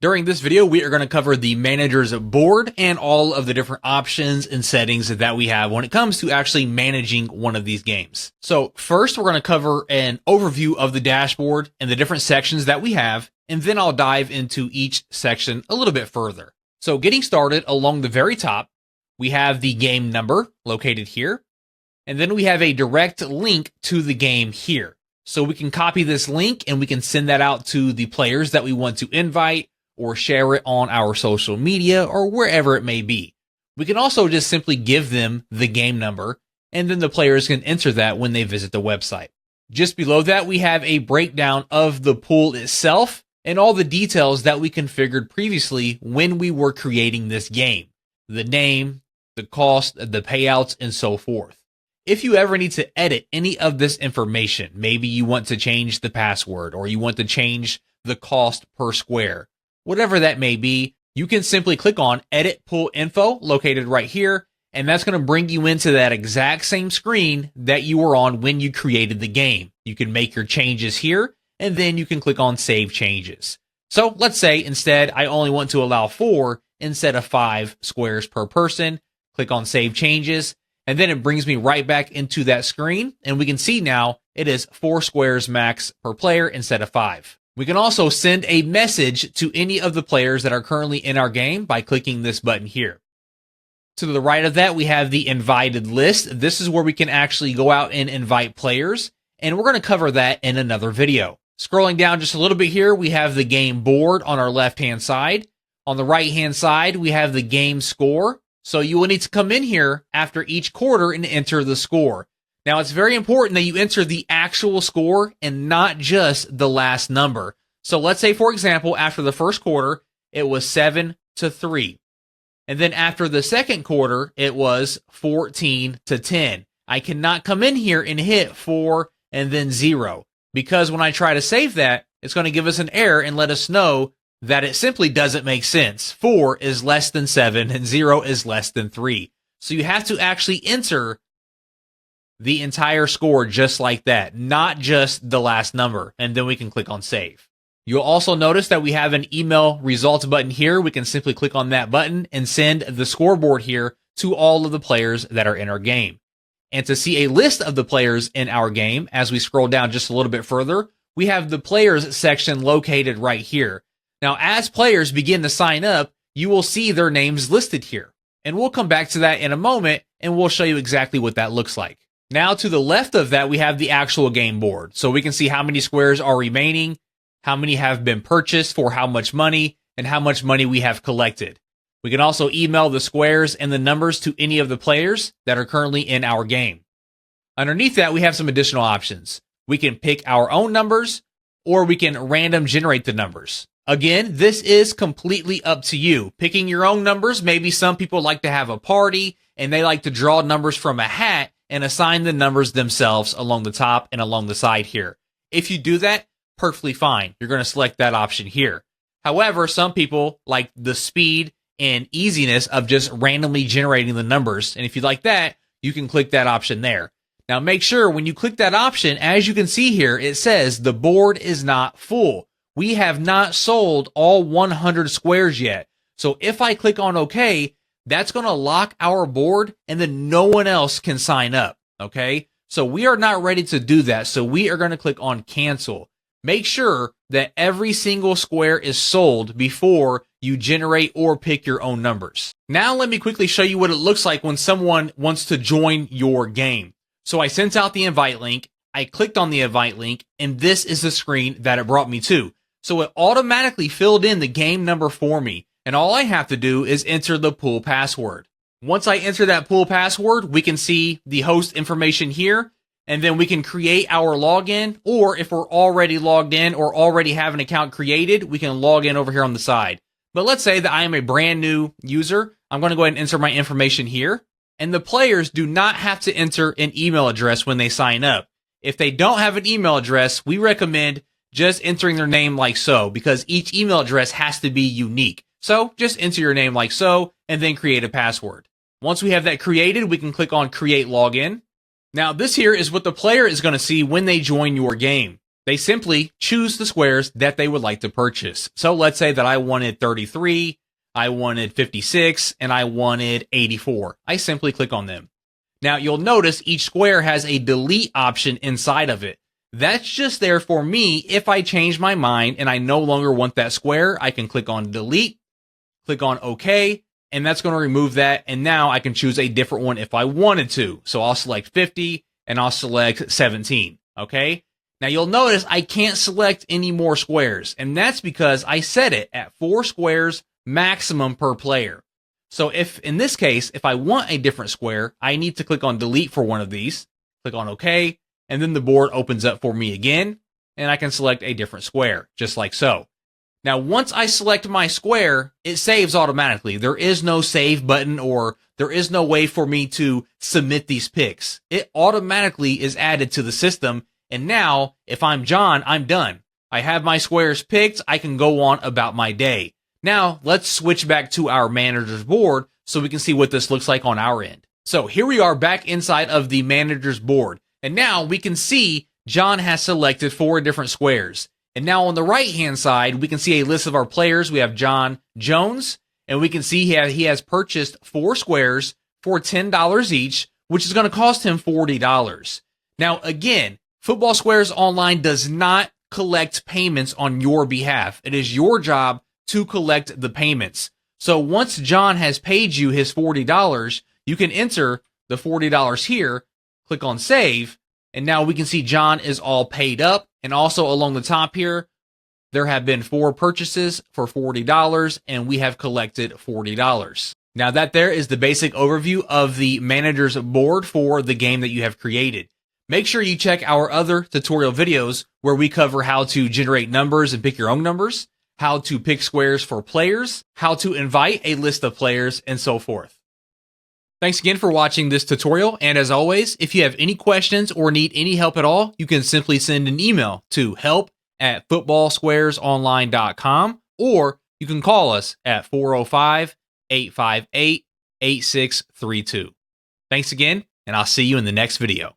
During this video, we are going to cover the manager's board and all of the different options and settings that we have when it comes to actually managing one of these games. So first, we're going to cover an overview of the dashboard and the different sections that we have, and then I'll dive into each section a little bit further. So getting started, along the very top, we have the game number located here, and then we have a direct link to the game here. So we can copy this link and we can send that out to the players that we want to invite, or share it on our social media or wherever it may be. We can also just simply give them the game number, and then the players can enter that when they visit the website. Just below that, we have a breakdown of the pool itself and all the details that we configured previously when we were creating this game. The name, the cost, the payouts, and so forth. If you ever need to edit any of this information, maybe you want to change the password or you want to change the cost per square, whatever that may be, you can simply click on Edit Pool Info located right here, and that's going to bring you into that exact same screen that you were on when you created the game. You can make your changes here, and then you can click on Save Changes. So let's say instead I only want to allow 4 instead of 5 squares per person. Click on Save Changes, and then it brings me right back into that screen, and we can see now it is 4 squares max per player instead of 5. We can also send a message to any of the players that are currently in our game by clicking this button here. To the right of that, we have the invited list. This is where we can actually go out and invite players, and we're going to cover that in another video. Scrolling down just a little bit here, we have the game board on our left-hand side. On the right-hand side, we have the game score. So you will need to come in here after each quarter and enter the score. Now, it's very important that you enter the actual score and not just the last number. So let's say, for example, after the first quarter, it was 7-3. And then after the second quarter, it was 14-10. I cannot come in here and hit 4 and then 0, because when I try to save that, it's going to give us an error and let us know that it simply doesn't make sense. 4 is less than 7 and 0 is less than 3. So you have to actually enter the entire score just like that, not just the last number, and then we can click on Save. You'll also notice that we have an email results button here. We can simply click on that button and send the scoreboard here to all of the players that are in our game. And to see a list of the players in our game, as we scroll down just a little bit further, we have the players section located right here. Now, as players begin to sign up, you will see their names listed here. And we'll come back to that in a moment, and we'll show you exactly what that looks like. Now, to the left of that, we have the actual game board. So we can see how many squares are remaining, how many have been purchased for how much money, and how much money we have collected. We can also email the squares and the numbers to any of the players that are currently in our game. Underneath that, we have some additional options. We can pick our own numbers, or we can random generate the numbers. Again, this is completely up to you. Picking your own numbers, maybe some people like to have a party, and they like to draw numbers from a hat and assign the numbers themselves along the top and along the side here. If you do that, perfectly fine. You're going to select that option here. However, some people like the speed and easiness of just randomly generating the numbers. And if you like that, you can click that option there. Now make sure when you click that option, as you can see here, it says the board is not full. We have not sold all 100 squares yet. So if I click on OK, that's going to lock our board, and then no one else can sign up, okay? So we are not ready to do that, so we are going to click on Cancel. Make sure that every single square is sold before you generate or pick your own numbers. Now let me quickly show you what it looks like when someone wants to join your game. So I sent out the invite link, I clicked on the invite link, and this is the screen that it brought me to. So it automatically filled in the game number for me. And all I have to do is enter the pool password. Once I enter that pool password, we can see the host information here, and then we can create our login, or if we're already logged in or already have an account created, we can log in over here on the side. But let's say that I am a brand new user. I'm going to go ahead and enter my information here, and the players do not have to enter an email address when they sign up. If they don't have an email address, we recommend just entering their name like so, because each email address has to be unique. So just enter your name like so, and then create a password. Once we have that created, we can click on Create Login. Now this here is what the player is going to see when they join your game. They simply choose the squares that they would like to purchase. So let's say that I wanted 33, I wanted 56, and I wanted 84. I simply click on them. Now you'll notice each square has a delete option inside of it. That's just there for me. If I change my mind and I no longer want that square, I can click on delete, click on OK, and that's going to remove that. And now I can choose a different one if I wanted to. So I'll select 50 and I'll select 17. Okay. Now you'll notice I can't select any more squares, and that's because I set it at 4 squares maximum per player. So if in this case, if I want a different square, I need to click on delete for one of these, click on OK, and then the board opens up for me again, and I can select a different square, just like so. Now, once I select my square, it saves automatically. There is no save button, or there is no way for me to submit these picks. It automatically is added to the system. And now, if I'm John, I'm done. I have my squares picked. I can go on about my day. Now, let's switch back to our manager's board so we can see what this looks like on our end. So here we are back inside of the manager's board. And now we can see John has selected 4 different squares. And now on the right-hand side, we can see a list of our players. We have John Jones, and we can see he has purchased 4 squares for $10 each, which is going to cost him $40. Now, again, Football Squares Online does not collect payments on your behalf. It is your job to collect the payments. So once John has paid you his $40, you can enter the $40 here, click on save, and now we can see John is all paid up. And also along the top here, there have been 4 purchases for $40, and we have collected $40. Now that there is the basic overview of the manager's board for the game that you have created. Make sure you check our other tutorial videos where we cover how to generate numbers and pick your own numbers, how to pick squares for players, how to invite a list of players, and so forth. Thanks again for watching this tutorial, and as always, if you have any questions or need any help at all, you can simply send an email to help@footballsquaresonline.com, or you can call us at 405-858-8632. Thanks again, and I'll see you in the next video.